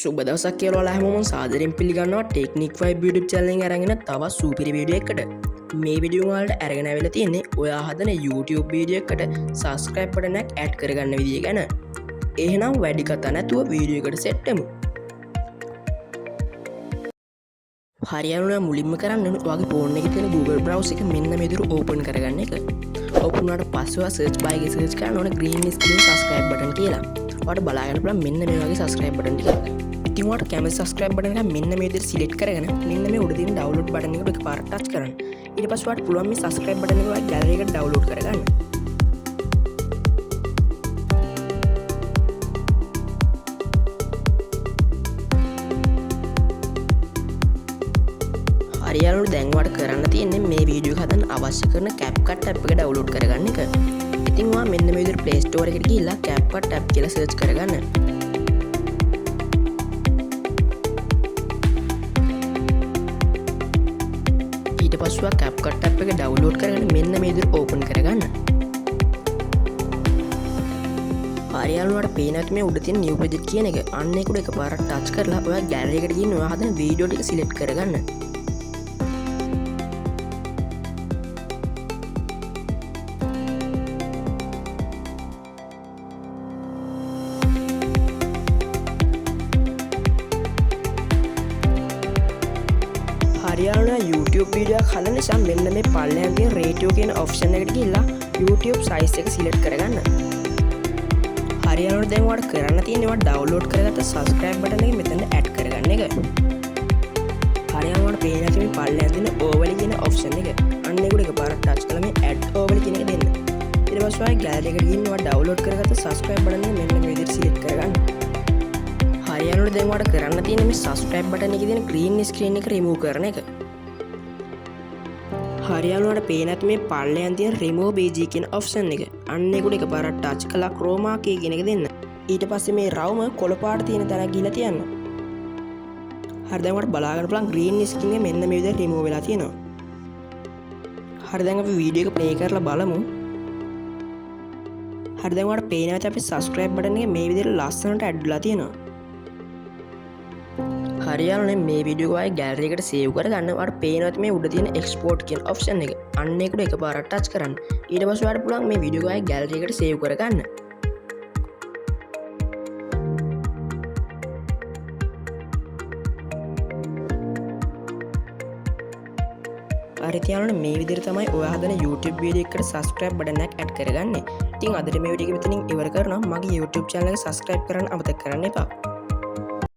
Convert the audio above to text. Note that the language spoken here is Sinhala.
සුබ දවසක් කියලා හැමෝම සාදරයෙන් පිළිගන්නවා ටෙක්නික් 5 YouTube channel එකෙන් අරගෙන තවත් සුපිරි වීඩියෝ එකකට. මේ වීඩියෝ වලට අරගෙන ආවිලා තියෙන්නේ ඔයා හදන YouTube වීඩියෝ එකකට subscribe button එකක් add කරගන්න විදිය ගැන. එහෙනම් වැඩි කතා නැතුව වීඩියෝ එකට set වෙමු. හරියටම මුලින්ම කරන්න ඕනේ ඔයාගේ ෆෝන් එකේ තියෙන Google browser එක මෙන්න මේ විදිහට open කරගන්න එක. open වුණාට පස්සේ ඔයා search bar එකේ search කරන්න ඕනේ green screen subscribe button කියලා. ඔයාලට බලාගන්න පුළුවන් මෙන්න මේ වගේ subscribe button ටිකක්. ඉතින් ඔයාලට කැමති subscribe button එක මෙන්න මේ විදිහට select කරගෙන මෙන්න මේ උඩ තියෙන download button එකට එකපාරට touch කරන්න. ඊට පස්සේ ඔයාලට පුළුවන් මේ subscribe button එක ඔයාගේ gallery එකට download කරගන්න. හරියටම දැන් ඔයාලට කරන්න තියෙන්නේ මේ වීඩියෝ එක හදන්න අවශ්‍ය කරන CapCut app එක download කරගන්න එක. ඉතින් ඔයා මෙන්න මේ විදිහට Play Store එකට ගිහිල්ලා CapCut app කියලා search කරගන්න. ඊට පස්සේ ඔයා CapCut app එක download කරගෙන මෙන්න මේ විදිහට open කරගන්න. හරියටම ඔයාලට පේනත් මේ උඩ තියෙන new project කියන එක. අන්න ඒක උඩ එකපාරට touch කරලා ඔයා gallery එකට ගිහින් ඔයා හදන වීඩියෝ ටික select කරගන්න. හරියටම YouTube වීඩියෝ එකක් හදන නිසා මෙන්න මේ පල්ලෙහාන් තියෙන ratio කියන option එකට ගිහිල්ලා YouTube size එක select කරගන්න. හරියටම දැන් ඔයාලට කරන්න තියෙන්නේ ඔයා download කරගත්ත subscribe button එක මෙතන add කරගන්න එක. හරියටම ඔයාලට පේන ඇති මේ පල්ලෙහාන් තියෙන overlay කියන option එක. අන්න ඒක උඩ එකපාරට touch කරලා මේ add overlay කියන එක දෙන්න. ඊට පස්සේ ඔයා gallery එකට ගිහින් ඔයා download කරගත්ත subscribe button එක මෙන්න මේ විදිහට select කරගන්න. හරියටම දැන් ඔයාලට කරන්න තියෙන්නේ මේ subscribe button එකේ තියෙන green screen එක remove කරන එක. හරියටම පේනත් මේ පල්ලෙහාන් තියෙන remove bg කියන option එක. අන්න ඒක උඩ එකපාරට touch කරලා chroma key කියන එක දෙන්න. ඊට පස්සේ මේ රවුම කොළ පාට තියෙන තැනක් ගිහලා තියන්න. හරි දැන් ඔයාලට බලා ගන්න පුළුවන් green screen එක මෙන්න මේ විදිහට remove වෙලා තියෙනවා. හරි දැන් අපි වීඩියෝ එක play කරලා බලමු. හරි දැන් ඔයාලට පේනවා අපි subscribe button එක මේ විදිහට ලස්සනට add වෙලා තියෙනවා. හරියටම මේ වීඩියෝ එක ඔයාගේ gallery එකට save කරගන්න ඔයාලට පේනවත් මේ උඩ තියෙන export කියන option එක. අන්න ඒක උඩ එකපාරට touch කරන්න. ඊට පස්සේ ඔයාලට පුළුවන් මේ වීඩියෝ එක ඔයාගේ gallery එකට save කරගන්න. හරි තියාගෙන මේ විදිහට තමයි ඔයා හදන YouTube වීඩියෝ එකකට subscribe button එකක් add කරගන්නේ. ඉතින් අදට මේ වීඩියෝ එක මෙතනින් ඉවර කරනවා. මගේ YouTube channel එක subscribe කරන්න අමතක කරන්න එපා.